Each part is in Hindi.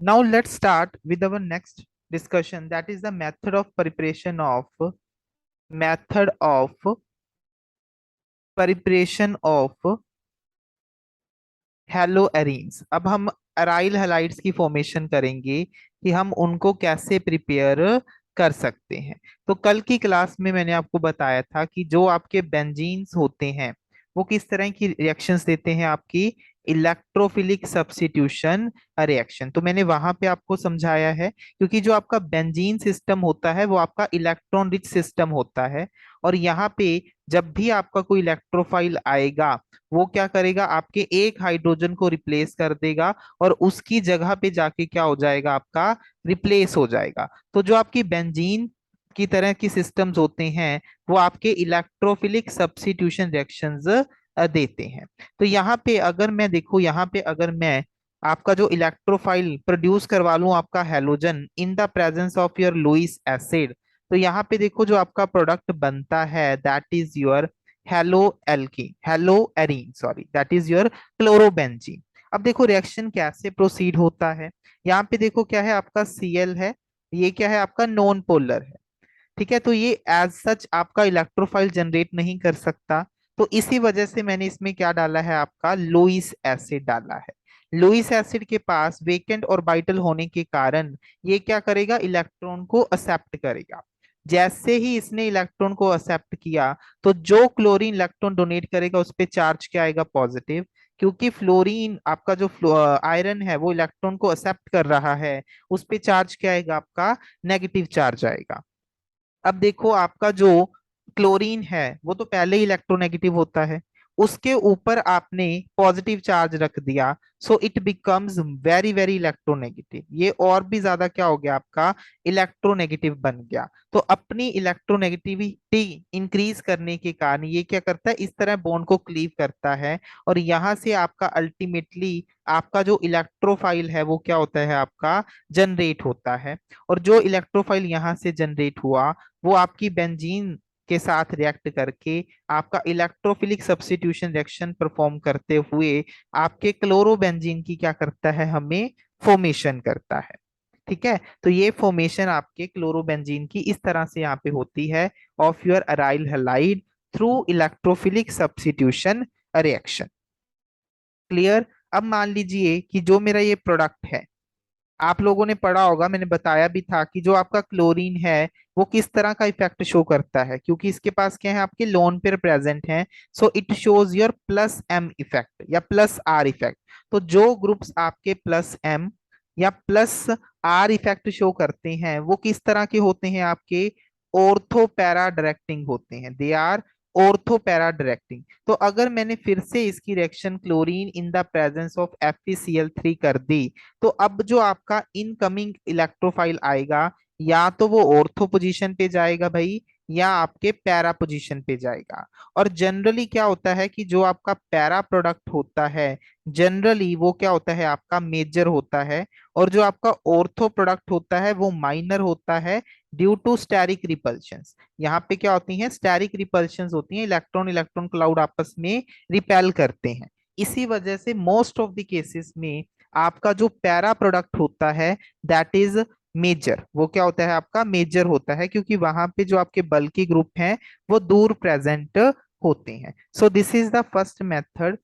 Now let's start with our next discussion, that is the method of preparation of hello arenes. अब हम अराइल हैलाइड्स की फॉर्मेशन करेंगे कि हम उनको कैसे प्रिपेयर कर सकते हैं। तो कल की क्लास में मैंने आपको बताया था कि जो आपके बेंजीन्स होते हैं वो किस तरह की रिएक्शंस देते हैं, आपकी इलेक्ट्रोफिलिक सब्स्टिट्यूशन रिएक्शन। तो मैंने वहां पे आपको समझाया है, क्योंकि जो आपका बेंजीन सिस्टम होता है वो आपका इलेक्ट्रॉन रिच सिस्टम होता है। और यहाँ पे जब भी आपका कोई इलेक्ट्रोफाइल आएगा वो क्या करेगा, आपके एक हाइड्रोजन को रिप्लेस कर देगा और उसकी जगह पे जाके क्या हो जाएगा, आपका रिप्लेस हो जाएगा। तो जो आपकी बेंजीन की तरह की सिस्टम्स होते हैं वो आपके इलेक्ट्रोफिलिक सब्स्टिट्यूशन रिएक्शंस देते हैं। तो यहाँ पे अगर मैं देखूं, यहाँ पे अगर मैं आपका जो इलेक्ट्रोफाइल प्रोड्यूस करवा लूं आपका halogen in the presence of your Lewis acid, तो यहाँ पे देखो जो आपका प्रोडक्ट बनता है that is your halo alkene, halo arene sorry, that is your chlorobenzene. अब देखो रिएक्शन कैसे प्रोसीड होता है। यहाँ पे देखो क्या है, आपका Cl है, ये क्या है, आपका नॉन पोलर है। ठीक है, तो ये एज सच आपका इलेक्ट्रोफाइल जनरेट नहीं कर सकता। तो इसी वजह से मैंने इसमें क्या डाला है, आपका लुईस एसिड डाला है। लुईस एसिड के पास वेकेंट ऑर्बिटल होने के कारण ये क्या करेगा, इलेक्ट्रॉन को एक्सेप्ट करेगा। जैसे ही इसने इलेक्ट्रॉन को एक्सेप्ट किया तो जो क्लोरीन इलेक्ट्रॉन डोनेट करेगा उस पे चार्ज क्या आएगा, पॉजिटिव। क्योंकि फ्लोरीन आपका जो आयरन है वो इलेक्ट्रॉन को एक्सेप्ट कर रहा है, उस पे चार्ज क्या आएगा, आपका नेगेटिव चार्ज आएगा। अब देखो आपका जो क्लोरीन है वो तो पहले ही इलेक्ट्रोनेगेटिव होता है, उसके ऊपर आपने पॉजिटिव चार्ज रख दिया, so it becomes very very electronegative. ये और भी ज्यादा क्या हो गया, आपका इलेक्ट्रोनेगेटिव बन गया। तो अपनी इलेक्ट्रोनेगेटिविटी इंक्रीज करने के कारण ये क्या करता है, इस तरह बॉन्ड को क्लीव करता है। और यहां से आपका अल्टीमेटली आपका जो इलेक्ट्रोफाइल है वो क्या होता है, आपका जनरेट होता है। और जो इलेक्ट्रोफाइल यहाँ से जनरेट हुआ वो आपकी बेंजीन के साथ रिएक्ट करके आपका इलेक्ट्रोफिलिक सब्स्टिट्यूशन रिएक्शन परफॉर्म करते हुए आपके क्लोरोबेंजीन की क्या करता है, हमें फॉर्मेशन करता है। ठीक है, तो ये फॉर्मेशन आपके क्लोरोबेंजीन की इस तरह से यहाँ पे होती है, of your aryl halide through electrophilic substitution reaction. Clear. अब मान लीजिए कि जो मेरा ये प्रोडक्ट है, आप लोगों ने पढ़ा होगा, मैंने बताया भी था कि जो आपका क्लोरीन है वो किस तरह का इफेक्ट शो करता है, क्योंकि इसके पास क्या है, आपके लोन पेयर प्रेजेंट हैं। So it shows your plus M effect या प्लस आर इफेक्ट। तो जो ग्रुप्स आपके प्लस एम या प्लस आर इफेक्ट शो करते हैं वो किस तरह के होते हैं, आपके ऑर्थो पैरा डायरेक्टिंग होते हैं, they are ortho para directing. तो अगर मैंने फिर से इसकी reaction chlorine in the presence of FeCl3 कर दी, तो अब जो आपका इनकमिंग इलेक्ट्रोफाइल आएगा या तो वो ऑर्थो पोजीशन पे जाएगा भाई, या आपके पैरा पोजीशन पे जाएगा। और जनरली क्या होता है कि जो आपका पैरा प्रोडक्ट होता है जनरली वो क्या होता है, आपका मेजर होता है। और जो आपका ऑर्थो प्रोडक्ट होता है वो माइनर होता है, ड्यू टू स्टेरिक रिपल्शंस। यहाँ पे क्या होती हैं, स्टेरिक रिपल्शंस होती हैं, इलेक्ट्रॉन इलेक्ट्रॉन क्लाउड आपस में रिपेल करते हैं। इसी वजह से मोस्ट ऑफ द केसेस में आपका जो पैरा प्रोडक्ट होता है दैट इज मेजर, वो क्या होता है, आपका मेजर होता है, क्योंकि वहां पे जो आपके बल्की ग्रुप हैं वो दूर प्रेजेंट होते हैं। So this is the first method,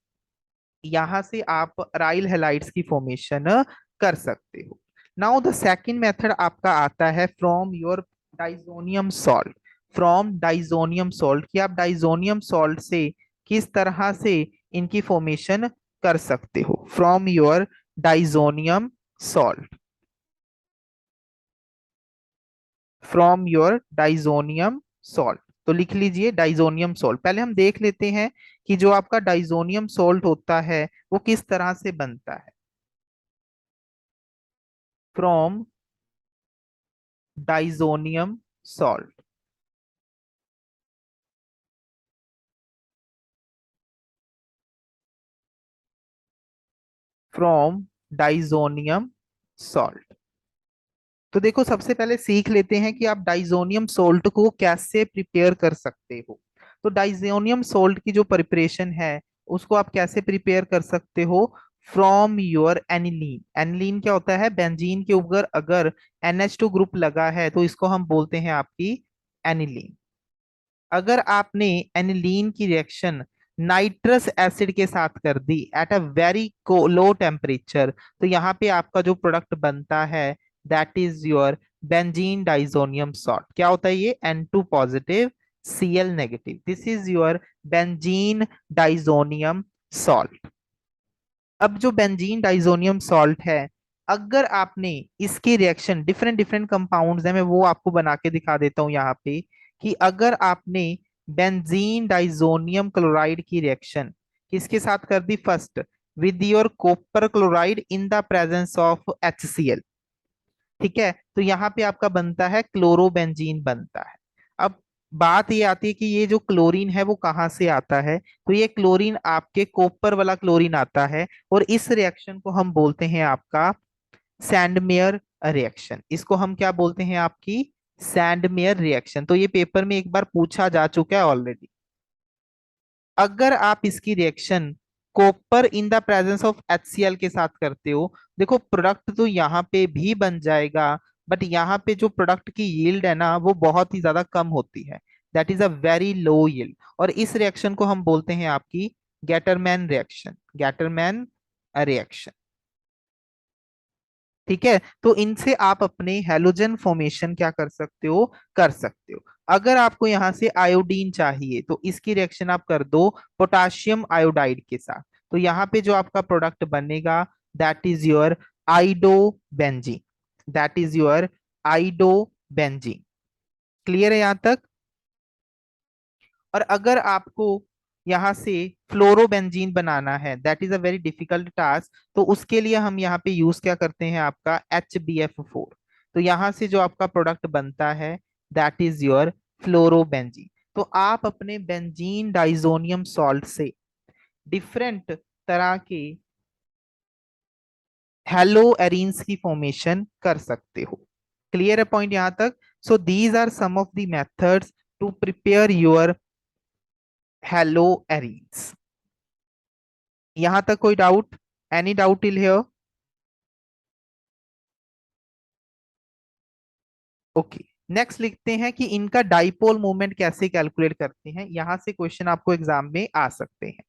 यहां से आप राइल हैलाइड्स की फॉर्मेशन कर सकते हो। नाउ द सेकंड मेथड आपका आता है from your diazonium salt. From diazonium salt, कि आप डाइजोनियम सॉल्ट से किस तरह से इनकी फॉर्मेशन कर सकते हो, from your diazonium salt, from your diazonium salt. तो लिख लीजिए डाइजोनियम सॉल्ट। पहले हम देख लेते हैं कि जो आपका डाइजोनियम सॉल्ट होता है वो किस तरह से बनता है। From diazonium salt, from diazonium salt. तो देखो सबसे पहले सीख लेते हैं कि आप डाइजोनियम सॉल्ट को कैसे प्रिपेयर कर सकते हो। तो डाइजोनियम सॉल्ट की जो प्रिपरेशन है उसको आप कैसे प्रिपेयर कर सकते हो, फ्रॉम योर एनिलीन। एनिलीन क्या होता है? बेंजीन के ऊपर अगर NH2 ग्रुप लगा है तो इसको हम बोलते हैं आपकी एनिलीन। अगर आपने एनिलीन की रिएक्शन नाइट्रस एसिड के साथ कर दी at a very low temperature, तो यहाँ पे आपका जो प्रोडक्ट बनता है that is your benzene diazonium salt. क्या होता है ये? N2 positive Cl negative. This is your benzene diazonium salt. अब जो बेंजीन डाइजोनियम सॉल्ट है, अगर आपने इसकी रिएक्शन डिफरेंट डिफरेंट कंपाउंड्स है, मैं वो आपको बना के दिखा देता हूं यहाँ पे, कि अगर आपने बेंजीन डाइजोनियम क्लोराइड की रिएक्शन किसके साथ कर दी? First with your copper chloride in the presence of HCl। ठीक है, तो यहाँ पे आपका बनता है क्लोरोबेंजीन बनता है। अब बात ये आती है कि ये जो क्लोरीन है वो कहाँ से आता है? तो ये क्लोरीन आपके कॉपर वाला क्लोरीन आता है, और इस रिएक्शन को हम बोलते हैं आपका सैंडमेयर रिएक्शन। इसको हम क्या बोलते हैं? आपकी सैंडमेयर रिएक्शन। तो ये पेपर में एक बार पूछा जा चुका है ऑलरेडी। अगर आप इसकी reaction copper in the presence of HCl के साथ करते हो, देखो प्रोडक्ट तो यहाँ पे भी बन जाएगा, बट यहाँ पे जो प्रोडक्ट की यील्ड है ना वो बहुत ही ज्यादा कम होती है। That is a very low yield, और इस रिएक्शन को हम बोलते हैं आपकी गैटरमैन रिएक्शन। Gattermann reaction. ठीक है, तो इनसे आप अपने हैलोजन फॉर्मेशन क्या कर सकते हो? कर सकते हो। अगर आपको यहां से आयोडीन चाहिए तो इसकी रिएक्शन आप कर दो पोटाशियम आयोडाइड के साथ, तो यहाँ पे जो आपका प्रोडक्ट बनेगा that is your आइडो benzene. That is your आइडो benzene. Clear है यहां तक? और अगर आपको यहाँ से फ्लोरोबेंजीन बनाना है, that is a very difficult task, तो उसके लिए हम यहाँ पे यूज क्या करते हैं? आपका HbF4। तो यहाँ से जो आपका प्रोडक्ट बनता है दैट इज योर फ्लोरोबेंजीन। तो आप अपने बेंजीन डाइजोनियम सॉल्ट से डिफरेंट तरह के हेलो एरीन्स की फॉर्मेशन कर सकते हो। क्लियर है पॉइंट यहाँ तक? So these are some of the methods to prepare your halo arenes. यहां तक कोई doubt? Any doubt till here? Okay, next लिखते हैं कि इनका डाइपोल मोमेंट कैसे कैलकुलेट करते हैं। यहां से क्वेश्चन आपको एग्जाम में आ सकते हैं।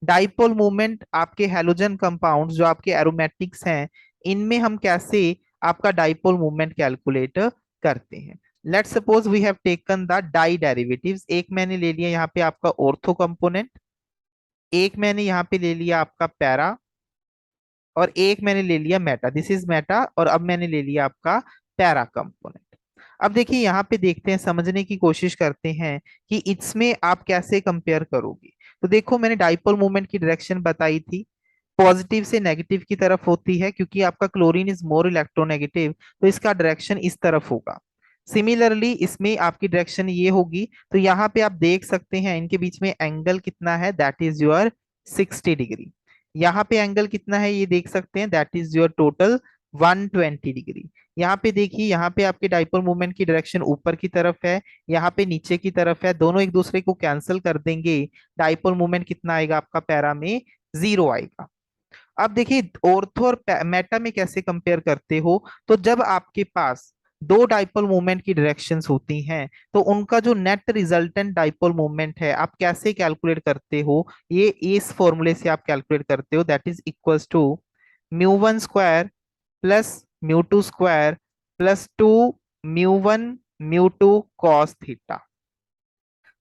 डाइपोल मोमेंट आपके हैलोजन कंपाउंड्स जो आपके एरोमेटिक्स हैं, इनमें हम कैसे आपका डाइपोल मोमेंट कैलकुलेट करते हैं। Let's suppose we have taken the di derivatives. एक मैंने ले लिया यहाँ पे आपका ऑर्थो कंपोनेंट, एक मैंने यहाँ पे ले लिया आपका पैरा, और एक मैंने ले लिया मेटा। दिस इज मेटा, और अब मैंने ले लिया आपका पैरा कंपोनेंट। अब देखिए यहाँ पे देखते हैं, समझने की कोशिश करते हैं कि इसमें आप कैसे कंपेयर करोगे। तो देखो मैंने डाइपोल मोमेंट की डायरेक्शन बताई थी, पॉजिटिव से नेगेटिव की तरफ होती है, क्योंकि आपका क्लोरीन इज मोर इलेक्ट्रोनेगेटिव, तो इसका डायरेक्शन इस तरफ होगा। सिमिलरली इसमें आपकी डायरेक्शन ये होगी। तो यहाँ पे आप देख सकते हैं इनके बीच में एंगल कितना है, दैट इज योर 60 डिग्री। यहाँ पे एंगल कितना है ये देख सकते हैं, that is your total 120 degree. यहाँ पे देखिए, यहाँ पे आपके डाइपोल मूवमेंट की डायरेक्शन ऊपर की तरफ है, यहाँ पे नीचे की तरफ है, दोनों एक दूसरे को कैंसिल कर देंगे। डाइपोल मूवमेंट कितना आएगा आपका पैरा में? 0 आएगा। अब देखिए ऑर्थो और मेटा में कैसे कंपेयर करते हो? तो जब आपके पास दो डाइपोल मूवमेंट की डायरेक्शंस होती हैं, तो उनका जो नेट रिजल्टेंट डाइपोल मूवमेंट है आप कैसे कैलकुलेट करते हो? ये इस फॉर्मूले से आप कैलकुलेट करते हो, that is equals to μ1 square plus μ2 square plus 2 μ1 μ2 cos theta.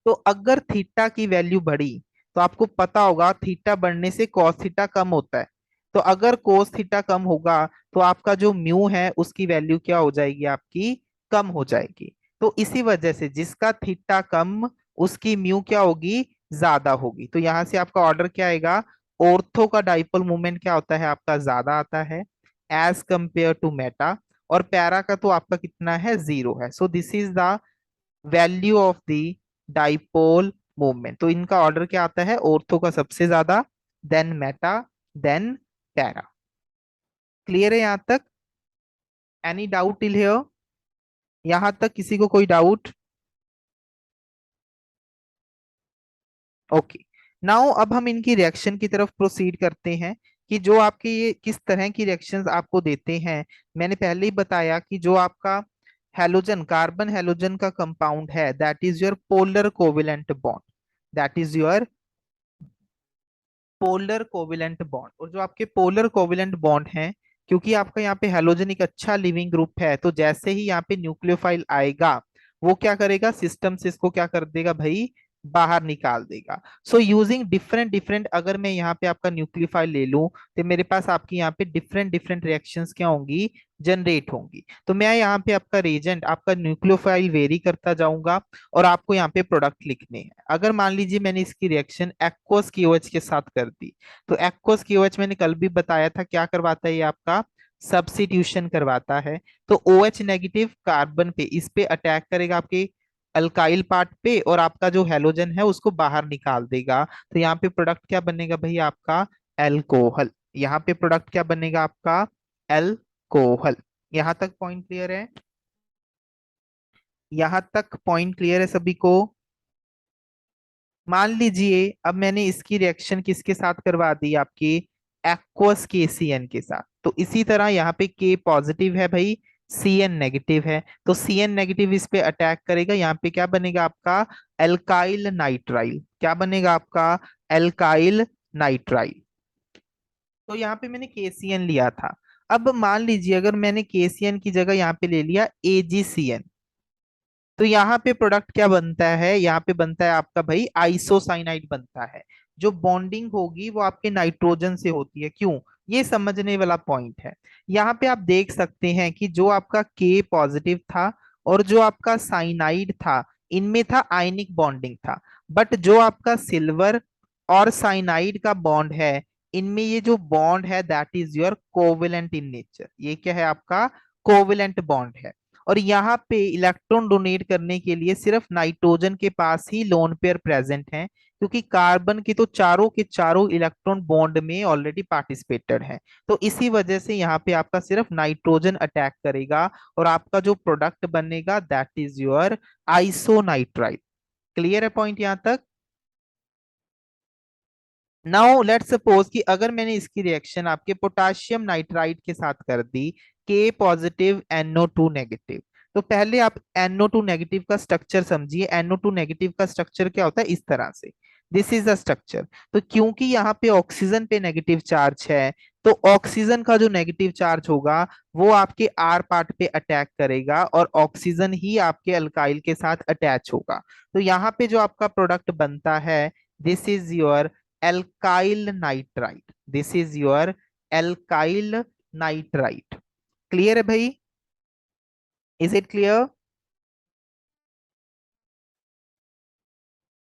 तो अगर थीटा की वैल्यू बढ़ी, तो आपको पता होगा थीटा बढ़ने से कॉस थीटा कम होता है। तो अगर कोस थीटा कम होगा तो आपका जो म्यू है उसकी वैल्यू क्या हो जाएगी? आपकी कम हो जाएगी। तो इसी वजह से जिसका थीटा कम उसकी म्यू क्या होगी? ज्यादा होगी। तो यहां से आपका ऑर्डर क्या आएगा? ऑर्थो का डाइपोल मोमेंट क्या होता है? आपका ज्यादा आता है एज कंपेयर टू मेटा, और पैरा का तो आपका कितना है? 0 है। So this is the value of the dipole movement. तो इनका ऑर्डर क्या आता है? ऑर्थो का सबसे ज्यादा, then meta, then para. Clear है यहां तक? Any doubt till here? यहां तक किसी को कोई डाउट? ओके, नाउ अब हम इनकी रिएक्शन की तरफ प्रोसीड करते हैं। कि जो आपके ये किस तरह की रिएक्शंस आपको देते हैं। मैंने पहले ही बताया कि जो आपका हेलोजन, कार्बन हेलोजन का कंपाउंड है, that is your polar covalent bond, that is your polar covalent bond. और जो आपके पोलर कोवेलेंट बॉन्ड हैं, क्योंकि आपका यहाँ पे हेलोजन एक अच्छा लिविंग ग्रुप है, तो जैसे ही यहाँ पे न्यूक्लियोफाइल आएगा, वो क्या करेगा, सिस्टम से इसको क्या कर देगा भाई, बाहर निकाल देगा। सो यूजिंग डिफरेंट डिफरेंट, अगर मैं यहाँ पे आपका न्यूक्लियोफाइल ले लूं, तो मेरे पास आपकी यहाँ पे डिफरेंट डिफरेंट रिएक्शंस क्या होंगी, जनरेट होंगी। तो मैं यहाँ पे आपका रेजेंट, आपका न्यूक्लियोफाइल वेरी करता जाऊंगा, और आपको यहाँ पे प्रोडक्ट लिखने हैं। अगर मान लीजिए मैंने इसकी रिएक्शन एक्वस KOH के साथ कर दी, तो एक्वस KOH मैंने कल भी बताया था क्या करवाता है, ये आपका सब्स्टिट्यूशन करवाता है। तो OH नेगेटिव कार्बन पे, इस पे अटैक करेगा आपके अल्काइल पार्ट पे, और आपका जो हेलोजन है उसको बाहर निकाल देगा। तो यहाँ पे प्रोडक्ट क्या बनेगा भाई, आपका एल्कोहल। यहाँ पे प्रोडक्ट क्या बनेगा आपका, एल्कोहल। यहाँ तक पॉइंट क्लियर है? यहाँ तक पॉइंट क्लियर है सभी को? मान लीजिए अब मैंने इसकी रिएक्शन किसके साथ करवा दी, आपकी एक्वस KCN के साथ। तो इसी तरह यहाँ पे K पॉजिटिव है भाई, CN नेगेटिव है, तो CN नेगेटिव इस पे अटैक करेगा। यहाँ पे क्या बनेगा आपका, एल्काइल नाइट्राइल। क्या बनेगा आपका, एल्काइल नाइट्राइल। तो यहाँ पे मैंने KCN लिया था। अब मान लीजिए अगर मैंने KCN की जगह यहाँ पे ले लिया AgCN, तो यहाँ पे प्रोडक्ट क्या बनता है, यहाँ पे बनता है आपका भाई आइसोसाइनाइड बनता है। जो बॉन्डिंग होगी वो आपके नाइट्रोजन से होती है, क्यों, ये समझने वाला पॉइंट है। यहाँ पे आप देख सकते हैं कि जो आपका K पॉजिटिव था और जो आपका साइनाइड था, इनमें था आयनिक बॉन्डिंग था। बट जो आपका सिल्वर और साइनाइड का बॉन्ड है, इनमें ये जो बॉन्ड है that is your covalent in nature. ये क्या है आपका, कोवेलेंट बॉन्ड है। और यहाँ पे इलेक्ट्रॉन डोनेट करने के लिए सिर्फ नाइट्रोजन के पास ही लोन पेयर प्रेजेंट हैं, क्योंकि कार्बन के तो चारों के चारों इलेक्ट्रॉन बॉन्ड में ऑलरेडी पार्टिसिपेटेड हैं। तो इसी वजह से यहाँ पे आपका सिर्फ नाइट्रोजन अटैक करेगा, और आपका जो प्रोडक्ट बनेगा दैट इज योर आइसोनाइट्राइल। क्लियर है पॉइंट यहाँ तक? नाउ लेट्स सपोज कि अगर मैंने इसकी रिएक्शन आपके पोटाशियम नाइट्राइड के साथ कर दी, K पॉजिटिव NO2 नेगेटिव। तो पहले आप NO2 नेगेटिव का स्ट्रक्चर समझिए। NO2 नेगेटिव का स्ट्रक्चर क्या होता है, इस तरह से, दिस इज द स्ट्रक्चर। तो क्योंकि यहाँ पे ऑक्सीजन पे नेगेटिव चार्ज है, तो ऑक्सीजन का जो नेगेटिव चार्ज होगा वो आपके R पार्ट पे अटैक करेगा, और ऑक्सीजन ही आपके अल्काइल के साथ अटैच होगा। तो यहाँ पे जो आपका प्रोडक्ट बनता है, this is your alkyl nitrite, this is your alkyl nitrite। Clear है भाई? Is it clear?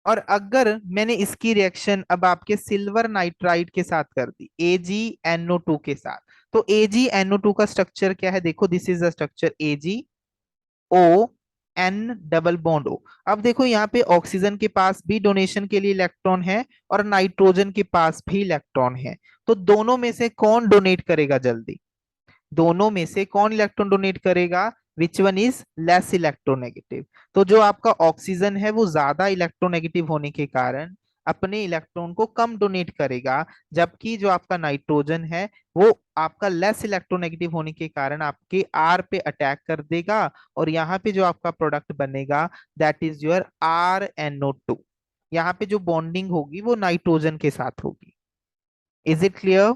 और अगर मैंने इसकी रिएक्शन अब आपके सिल्वर नाइट्राइड के साथ कर दी, AgNO2 के साथ, तो AgNO2 का स्ट्रक्चर क्या है, देखो this is the structure, AgO double bond O। अब देखो यहाँ पे ऑक्सीजन के पास भी डोनेशन के लिए इलेक्ट्रॉन है, और नाइट्रोजन के पास भी इलेक्ट्रॉन है। तो दोनों में से कौन डोनेट करेगा जल्दी, दोनों में से कौन इलेक्ट्रॉन डोनेट करेगा, which one is less electronegative. तो जो आपका ऑक्सीजन है वो ज्यादा इलेक्ट्रोनेगेटिव होने के कारण अपने इलेक्ट्रॉन को कम डोनेट करेगा, जबकि जो आपका नाइट्रोजन है वो आपका लेस इलेक्ट्रोनेगेटिव होने के कारण आपके आर पे अटैक कर देगा, और यहाँ पे जो आपका प्रोडक्ट बनेगा दैट इज योर RNO2। यहाँ पे जो बॉन्डिंग होगी वो नाइट्रोजन के साथ होगी। Is it clear?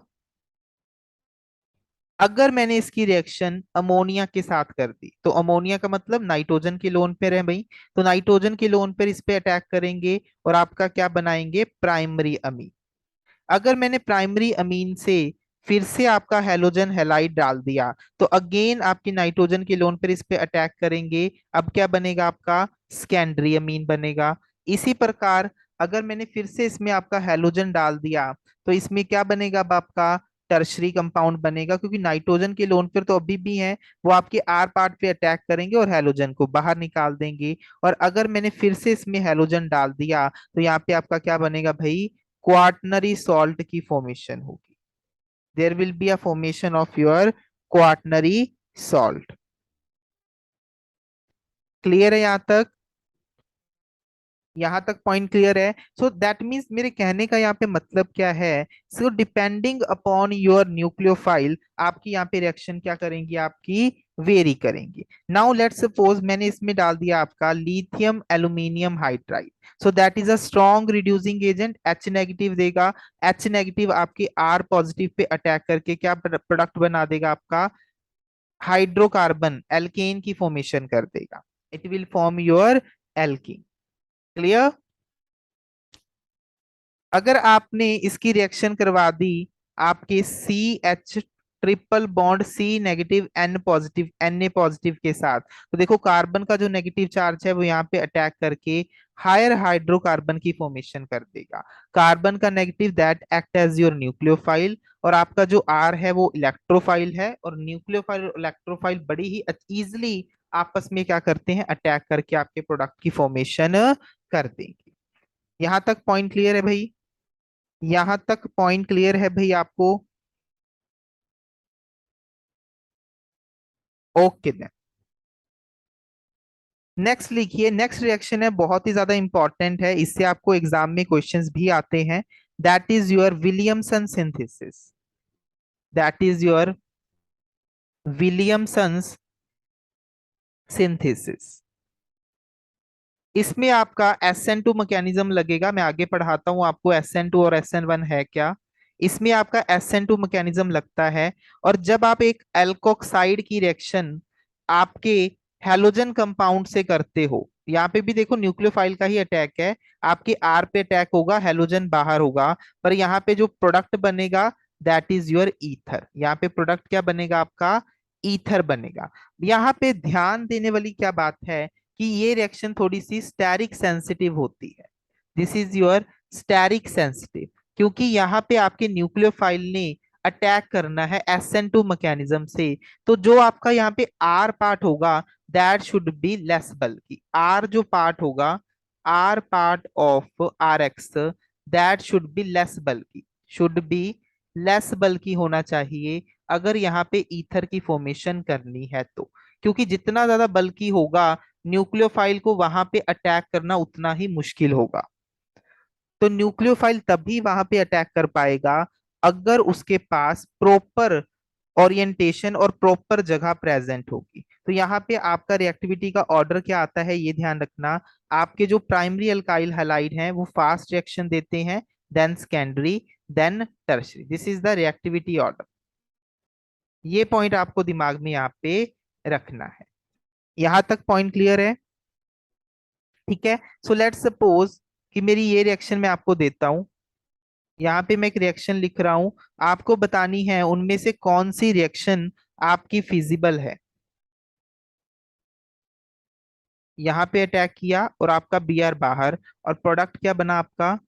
अगर मैंने इसकी रिएक्शन अमोनिया के साथ कर दी, तो अमोनिया का मतलब नाइट्रोजन के लोन पेयर है भाई, तो नाइट्रोजन के लोन पेयर इस पे अटैक करेंगे, और आपका क्या बनाएंगे, प्राइमरी अमीन। अगर मैंने प्राइमरी अमीन से फिर से आपका हेलोजन हैलाइड डाल दिया, तो अगेन आपकी नाइट्रोजन के लोन पेयर इस पे अटैक करेंगे। अब क्या बनेगा आपका, सेकेंडरी अमीन बनेगा। इसी प्रकार अगर मैंने फिर से इसमें आपका हेलोजन डाल दिया, तो इसमें क्या बनेगा, अब आपका टर्शरी कंपाउंड बनेगा, क्योंकि नाइट्रोजन के लोन पेयर तो अभी भी हैं, वो आपके आर पार्ट पे अटैक करेंगे और हेलोजन को बाहर निकाल देंगे। और अगर मैंने फिर से इसमें हेलोजन डाल दिया, तो यहाँ पे आपका क्या बनेगा भाई, क्वाटनरी सॉल्ट की फॉर्मेशन होगी। There will be a formation of your quaternary salt. Clear है यहाँ तक? यहाँ तक पॉइंट क्लियर है? सो दैट मीन्स मेरे कहने का यहाँ पे मतलब क्या है? So depending upon your nucleophile आपकी यहाँ पे रिएक्शन क्या करेंगी, आपकी वेरी करेंगी। नाउ लेट्स सपोज मैंने इसमें डाल दिया आपका lithium aluminium hydride. So that is a strong reducing agent, H negative देगा। एच नेगेटिव आपके आर पॉजिटिव पे अटैक करके क्या प्रोडक्ट बना देगा, आपका हाइड्रोकार्बन एल्केन की फॉर्मेशन कर देगा। It will form your alkene. Clear? अगर आपने इसकी रिएक्शन करवा दी आपके C H triple bond C negative N positive N A positive के साथ, तो देखो कार्बन का जो नेगेटिव चार्ज है वो यहाँ पे अटैक करके हायर हाइड्रोकार्बन की फॉर्मेशन कर देगा। कार्बन का negative that act as your nucleophile, और आपका जो आर है वो इलेक्ट्रोफाइल है, और न्यूक्लियोफाइल और इलेक्ट्रोफाइल बड़ी ही इजीली आपस में क्या करते हैं, अटैक करके आपके प्रोडक्ट की फॉर्मेशन कर देंगे। यहां तक पॉइंट क्लियर है भाई? यहां तक पॉइंट क्लियर है भाई आपको? ओके देन नेक्स्ट लिखिए। नेक्स्ट रिएक्शन है बहुत ही ज्यादा इंपॉर्टेंट है, इससे आपको एग्जाम में क्वेश्चंस भी आते हैं। That is your Williamson synthesis. That is your Williamson's synthesis. इसमें आपका SN2 मैकेनिज्म लगेगा। मैं आगे पढ़ाता हूं आपको SN2 और SN1 है क्या। इसमें आपका SN2 मैकेनिज्म लगता है, और जब आप एक एल्कोक्साइड की रिएक्शन आपके हैलोजन कंपाउंड से करते हो, यहाँ पे भी देखो न्यूक्लियोफाइल का ही अटैक है, आपके आर पे अटैक होगा, हैलोजन बाहर होगा, पर यहाँ पे जो प्रोडक्ट बनेगा दैट इज योर ईथर। यहाँ पे प्रोडक्ट क्या बनेगा, आपका ईथर बनेगा। यहाँ पे ध्यान देने वाली क्या बात है कि ये रिएक्शन थोड़ी सी स्टेरिक सेंसिटिव होती है। This is your steric sensitive, क्योंकि यहाँ पे आपके न्यूक्लियोफाइल ने अटैक करना है SN2 मैकेनिज्म से। तो जो आपका यहाँ पे आर पार्ट होगा that should be less bulky. R जो पार्ट होगा, R part of R X, that should be less bulky, should be less bulky होना चाहिए अगर यहाँ पे ईथर की फॉर्मेशन करनी है तो। क्योंकि जितना ज्यादा बल्कि होगा न्यूक्लियोफाइल को वहां पे अटैक करना उतना ही मुश्किल होगा। तो न्यूक्लियोफाइल तभी वहां पे अटैक कर पाएगा अगर उसके पास प्रॉपर ओरिएंटेशन और प्रॉपर जगह प्रेजेंट होगी। तो यहाँ पे आपका रिएक्टिविटी का ऑर्डर क्या आता है ये ध्यान रखना। आपके जो प्राइमरी अल्काइल हैलाइड हैं वो फास्ट रिएक्शन देते हैं, then secondary, then tertiary. This is the reactivity order. ये पॉइंट आपको दिमाग में यहाँ पे रखना है। यहां तक पॉइंट क्लियर है? ठीक है। सो लेट्स सपोज कि मेरी ये रिएक्शन मैं आपको देता हूं। यहाँ पे मैं एक रिएक्शन लिख रहा हूं, आपको बतानी है उनमें से कौन सी रिएक्शन आपकी फिजिबल है। यहाँ पे अटैक किया और आपका Br बाहर, और प्रोडक्ट क्या बना आपका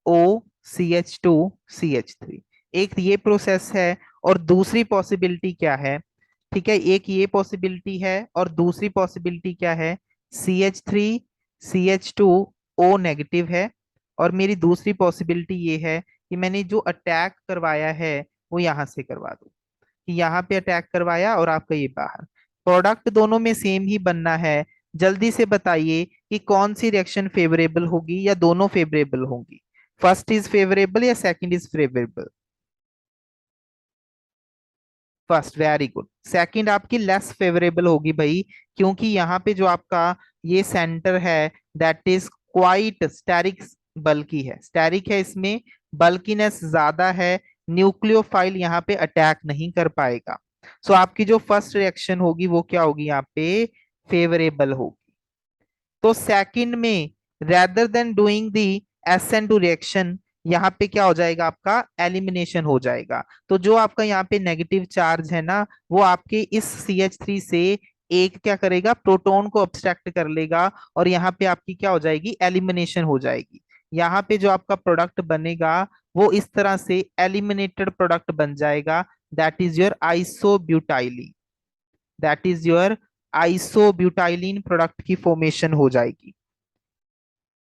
OCH2CH3। एक ये प्रोसेस है, और दूसरी पॉसिबिलिटी क्या है? ठीक है, एक ये पॉसिबिलिटी है और दूसरी पॉसिबिलिटी क्या है? CH3CH2O नेगेटिव है। और मेरी दूसरी पॉसिबिलिटी ये है कि मैंने जो अटैक करवाया है वो यहां से करवा दूं, कि यहाँ पे अटैक करवाया और आपका ये बाहर। प्रोडक्ट दोनों में सेम ही बनना है। जल्दी से बताइए कि कौन सी रिएक्शन फेवरेबल होगी या दोनों फेवरेबल होंगी। फर्स्ट इज फेवरेबल या second is favourable? First, very good. Second आपकी लेस फेवरेबल होगी भाई, क्योंकि यहाँ पे जो आपका ये सेंटर है दैट इज क्वाइट स्टेरिक, बल्कि है, स्टेरिक है, इसमें बल्कीनेस ज्यादा है, न्यूक्लियोफाइल यहाँ पे अटैक नहीं कर पाएगा। सो आपकी जो फर्स्ट रिएक्शन होगी वो क्या होगी, यहाँ पे फेवरेबल होगी। तो सेकंड में rather than doing the SN2 reaction, यहाँ पे क्या हो जाएगा, आपका एलिमिनेशन हो जाएगा। तो जो आपका यहाँ पे नेगेटिव चार्ज है ना, वो आपके इस CH3 से एक क्या करेगा, प्रोटॉन को अब्स्ट्रैक्ट कर लेगा, और यहाँ पे आपकी क्या हो जाएगी, एलिमिनेशन हो जाएगी। यहाँ पे जो आपका प्रोडक्ट बनेगा वो इस तरह से एलिमिनेटेड प्रोडक्ट बन जाएगा। That is your isobutylene. That is your isobutylene product की फॉर्मेशन हो जाएगी।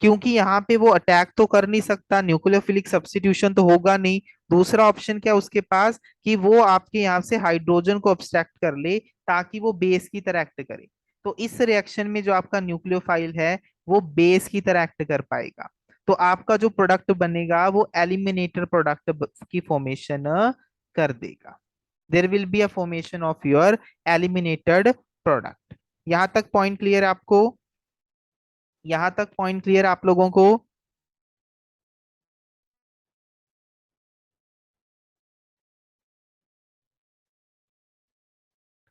क्योंकि यहाँ पे वो अटैक तो कर नहीं सकता, न्यूक्लियोफिलिक सब्स्टिट्यूशन तो होगा नहीं। दूसरा ऑप्शन क्या है उसके पास, कि वो आपके यहाँ से हाइड्रोजन को अब्स्ट्रैक्ट कर ले ताकि वो बेस की तरह एक्ट करे। तो इस रिएक्शन में जो आपका न्यूक्लियोफाइल है वो बेस की तरह एक्ट कर पाएगा। तो आपका जो प्रोडक्ट बनेगा वो एलिमिनेटर प्रोडक्ट की फॉर्मेशन कर देगा। There will be a formation of your eliminated product. यहां तक पॉइंट क्लियर आपको? यहां तक पॉइंट क्लियर आप लोगों को?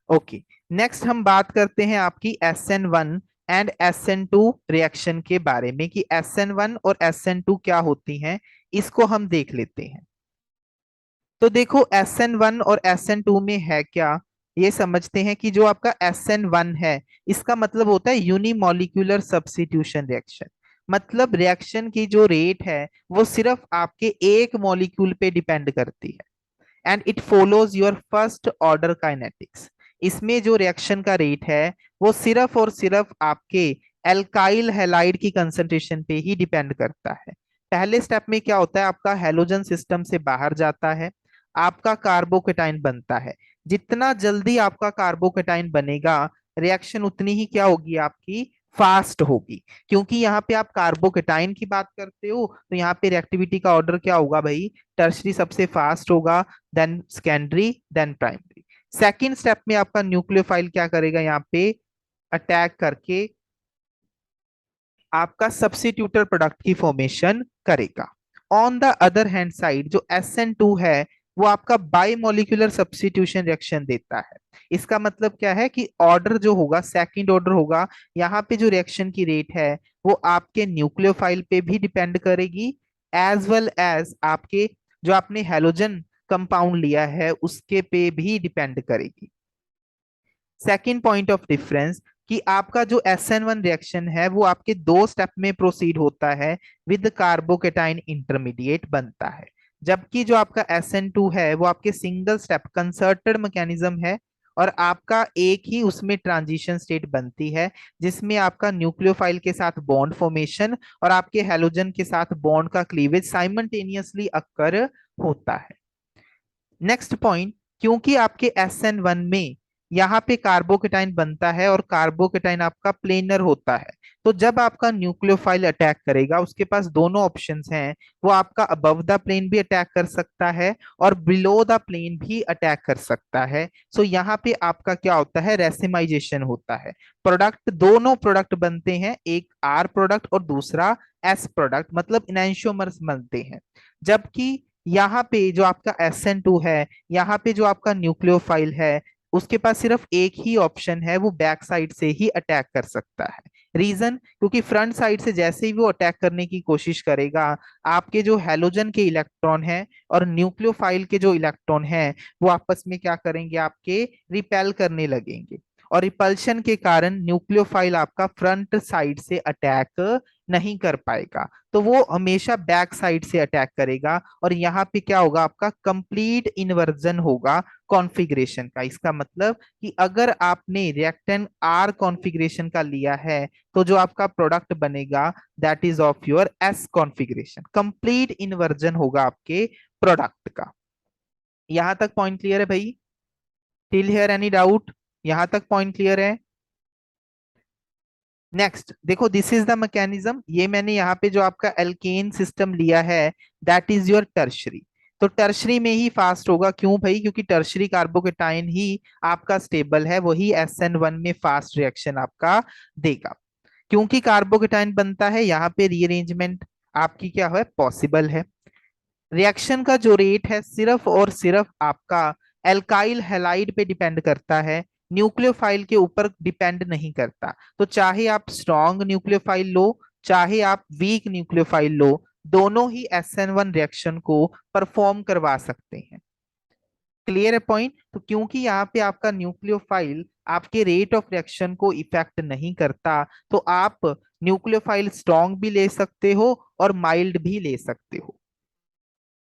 ओके। नेक्स्ट हम बात करते हैं आपकी SN1 एंड SN2 रिएक्शन के बारे में कि SN1 और SN2 क्या होती हैं, इसको हम देख लेते हैं। तो देखो SN1 और SN2 में है क्या, ये समझते हैं कि जो आपका SN1 है, इसका मतलब होता है यूनिमॉलिक्यूलर सब्स्टिट्यूशन रिएक्शन। मतलब रिएक्शन की जो रेट है वो सिर्फ आपके एक मॉलिक्यूल पे डिपेंड करती है, and it follows your first order kinetics. इसमें जो रिएक्शन का रेट है वो सिर्फ और सिर्फ आपके एल्काइल हैलाइड की कंसंट्रेशन पे ही डिपेंड करता है। पहले स्टेप में क्या होता है, आपका हैलोजन सिस्टम से बाहर जाता है, आपका कार्बोकेटाइन बनता है। जितना जल्दी आपका कार्बोकेटाइन बनेगा, रिएक्शन उतनी ही क्या होगी आपकी, फास्ट होगी। क्योंकि यहाँ पे आप कार्बोकेटाइन की बात करते हो तो यहाँ पे रिएक्टिविटी का ऑर्डर क्या होगा भाई, टर्शरी सबसे फास्ट होगा, then secondary, then primary. Second step में आपका न्यूक्लियोफाइल क्या करेगा, यहाँ पे अटैक करके आपका सब्स्टिट्यूटर प्रोडक्ट की फॉर्मेशन करेगा। On the other hand side जो SN2 है वो आपका बाइमोलिकुलर सब्स्टिट्यूशन रिएक्शन देता है। इसका मतलब क्या है कि ऑर्डर जो होगा सेकंड ऑर्डर होगा। यहाँ पे जो रिएक्शन की रेट है वो आपके न्यूक्लियोफाइल पे भी डिपेंड करेगी, एज वेल एज आपके जो आपने हेलोजन कंपाउंड लिया है उसके पे भी डिपेंड करेगी। सेकेंड पॉइंट ऑफ डिफरेंस कि आपका जो SN1 रिएक्शन है वो आपके दो स्टेप में प्रोसीड होता है, विद कार्बोकेटाइन इंटरमीडिएट बनता है। जबकि जो आपका SN2 है वो आपके सिंगल स्टेप कंसर्टेड मैकेनिज्म है, और आपका एक ही उसमें ट्रांजिशन स्टेट बनती है, जिसमें आपका न्यूक्लियोफाइल के साथ बॉन्ड फॉर्मेशन और आपके हेलोजन के साथ बॉन्ड का क्लीवेज साइमल्टेनियसली अक्कर होता है। नेक्स्ट पॉइंट, क्योंकि आपके SN1 में यहाँ पे कार्बोकेटाइन बनता है और कार्बोकेटाइन आपका प्लेनर होता है, तो जब आपका न्यूक्लियोफाइल अटैक करेगा उसके पास दोनों ऑप्शंस हैं। वो आपका अबव द प्लेन भी अटैक कर सकता है और बिलो द प्लेन भी अटैक कर सकता है। सो यहाँ पे आपका क्या होता है, रेसिमाइजेशन होता है। प्रोडक्ट, दोनों प्रोडक्ट बनते हैं, एक R प्रोडक्ट और दूसरा S प्रोडक्ट, मतलब इनैंशियोमर्स बनते हैं। जबकि यहाँ पे जो आपका SN2 है, यहाँ पे जो आपका न्यूक्लियोफाइल है, उसके पास सिर्फ एक ही ऑप्शन है, वो बैक साइड से ही अटैक कर सकता है। रीजन, क्योंकि फ्रंट साइड से जैसे ही वो अटैक करने की कोशिश करेगा, आपके जो हैलोजन के इलेक्ट्रॉन हैं और न्यूक्लियोफाइल के जो इलेक्ट्रॉन हैं वो आपस में क्या करेंगे, आपके रिपेल करने लगेंगे। और रिपल्शन के कारण न्यूक्लियोफाइल आपका फ्रंट साइड से अटैक नहीं कर पाएगा, तो वो हमेशा बैक साइड से अटैक करेगा। और यहाँ पे क्या होगा, आपका कंप्लीट इन्वर्जन होगा कॉन्फ़िगरेशन का। इसका मतलब कि अगर आपने रिएक्टेंट R कॉन्फ़िगरेशन का लिया है तो जो आपका प्रोडक्ट बनेगा that is of your S configuration. Complete inversion होगा आपके प्रोडक्ट का। यहां तक पॉइंट क्लियर है भाई? Till here any doubt? यहां तक पॉइंट क्लियर है? नेक्स्ट देखो, दिस इज द मैकेनिज्म। ये मैंने यहाँ पे जो आपका एल्केन सिस्टम लिया है दैट इज योर टर्शरी। तो टर्शरी में ही फास्ट होगा, क्यों भाई? क्योंकि टर्शरी कार्बोकेटाइन ही आपका स्टेबल है, वही SN1 में फास्ट रिएक्शन आपका देगा। क्योंकि कार्बोकेटाइन बनता है, यहाँ पे रीअरेंजमेंट आपकी क्या है, पॉसिबल है। रिएक्शन का जो रेट है सिर्फ और सिर्फ आपका एल्काइल हैलाइड पे डिपेंड करता है, न्यूक्लियोफाइल के ऊपर डिपेंड नहीं करता। तो चाहे आप स्ट्रॉन्ग न्यूक्लियोफाइल लो, चाहे आप वीक न्यूक्लियोफाइल लो, दोनों ही SN1 रिएक्शन को परफॉर्म करवा सकते हैं। क्लियर है पॉइंट? तो क्योंकि यहाँ पे आपका न्यूक्लियोफाइल आपके रेट ऑफ रिएक्शन को इफेक्ट नहीं करता, तो आप न्यूक्लियोफाइल स्ट्रॉन्ग भी ले सकते हो और माइल्ड भी ले सकते हो।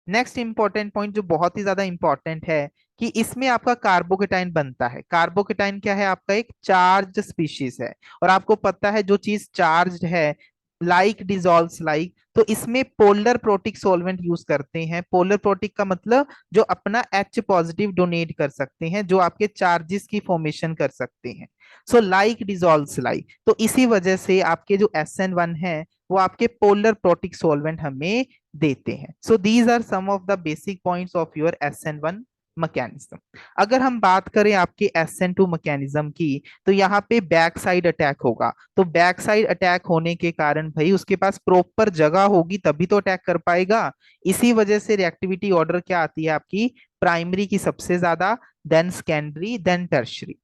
नेक्स्ट इंपॉर्टेंट पॉइंट जो बहुत ही ज्यादा इंपॉर्टेंट है कि इसमें आपका कार्बोकेटाइन बनता है। कार्बोकेटाइन क्या है, आपका एक चार्ज स्पीशीज है, और आपको पता है जो चीज चार्ज है लाइक डिजॉल्व्स लाइक, तो इसमें पोलर प्रोटिक सॉल्वेंट यूज करते हैं। पोलर प्रोटिक का मतलब जो अपना H पॉजिटिव डोनेट कर सकते हैं, जो आपके चार्जेस की फॉर्मेशन कर सकते हैं। सो लाइक डिजॉल्व्स लाइक, तो इसी वजह से आपके जो SN1 है वो आपके पोलर प्रोटिक सॉल्वेंट हमें देते हैं। So these are some of the basic points of your SN1 mechanism. अगर हम बात करें आपके SN2 मैकेनिज्म की, तो यहाँ पे बैक साइड अटैक होगा। तो बैक साइड अटैक होने के कारण भाई उसके पास प्रॉपर जगह होगी तभी तो अटैक कर पाएगा। इसी वजह से रिएक्टिविटी ऑर्डर क्या आती है आपकी, प्राइमरी की सबसे ज्यादा, देन सेकेंडरी, देन टर्शरी।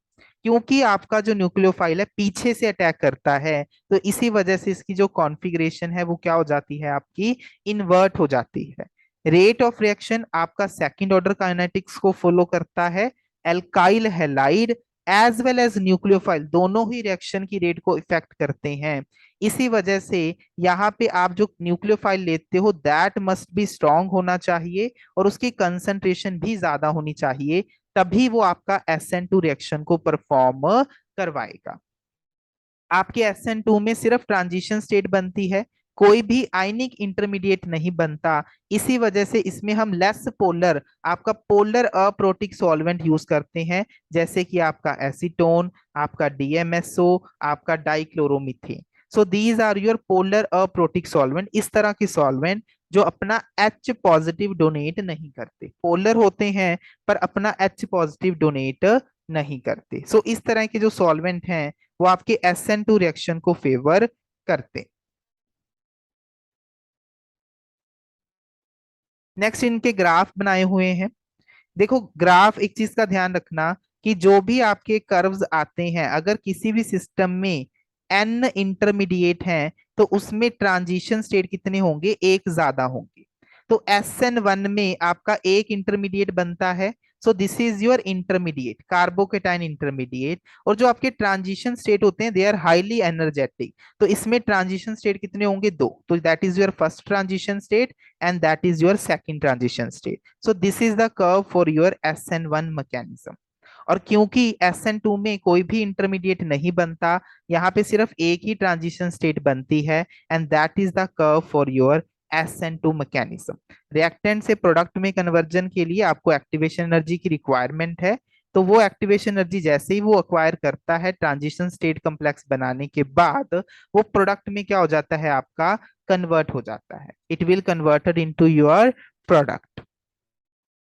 क्योंकि आपका जो न्यूक्लियोफाइल है पीछे से अटैक करता है, तो इसी वजह से इसकी जो कॉन्फ़िगरेशन है वो क्या हो जाती है आपकी, इन्वर्ट हो जाती है। रेट ऑफ रिएक्शन आपका सेकंड ऑर्डर काइनेटिक्स को फॉलो करता है। Alkyl halide as well as nucleophile दोनों ही रिएक्शन की रेट को इफेक्ट करते हैं। इसी वजह से यहाँ पे आप जो न्यूक्लियोफाइल लेते हो दैट मस्ट बी स्ट्रांग होना चाहिए, और उसकी कंसंट्रेशन भी ज्यादा होनी चाहिए, तभी वो आपका SN2 रिएक्शन को परफॉर्म करवाएगा। आपके SN2 में सिर्फ ट्रांजिशन स्टेट बनती है, कोई भी आयनिक इंटरमीडिएट नहीं बनता। इसी वजह से इसमें हम लेस पोलर, आपका पोलर अप्रोटिक सॉल्वेंट यूज करते हैं, जैसे कि आपका एसीटोन, आपका DMSO, आपका dichloromethane. So these are your polar aprotic solvent. इस तरह के सॉल्वेंट जो अपना H पॉजिटिव डोनेट नहीं करते, पोलर होते हैं पर अपना H पॉजिटिव डोनेट नहीं करते। सो इस तरह के जो सॉल्वेंट हैं वो आपके SN2 रिएक्शन को फेवर करते। नेक्स्ट इनके ग्राफ बनाए हुए हैं। देखो ग्राफ, एक चीज का ध्यान रखना कि जो भी आपके कर्व्स आते हैं, अगर किसी भी सिस्टम में N इंटरमीडिएट हैं तो उसमें ट्रांजिशन स्टेट कितने होंगे, एक ज्यादा होंगे। तो SN1 में आपका एक इंटरमीडिएट बनता है। So this is your intermediate, carbocation intermediate. और जो आपके ट्रांजिशन स्टेट होते हैं दे आर हाईली एनर्जेटिक, तो इसमें ट्रांजिशन स्टेट कितने होंगे, दो। तो that is your first transition state and that is your second transition state. So this is the curve for your SN1 mechanism. और क्योंकि SN2 में कोई भी इंटरमीडिएट नहीं बनता, यहाँ पे सिर्फ एक ही ट्रांजिशन स्टेट बनती है, and that is the curve for your SN2 mechanism. Reactant से प्रोडक्ट में कन्वर्जन के लिए आपको एक्टिवेशन एनर्जी की रिक्वायरमेंट है। तो वो एक्टिवेशन एनर्जी जैसे ही वो अक्वायर करता है ट्रांजिशन स्टेट कॉम्प्लेक्स बनाने के बाद, वो प्रोडक्ट में क्या हो जाता है आपका, कन्वर्ट हो जाता है। It will converted into your product.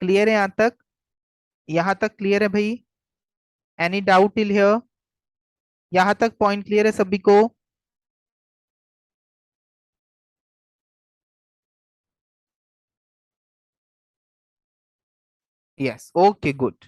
Clear है यहाँ तक? यहाँ तक क्लियर है भाई? Any doubt till here? यहाँ तक पॉइंट क्लियर है सभी को? Yes, okay good.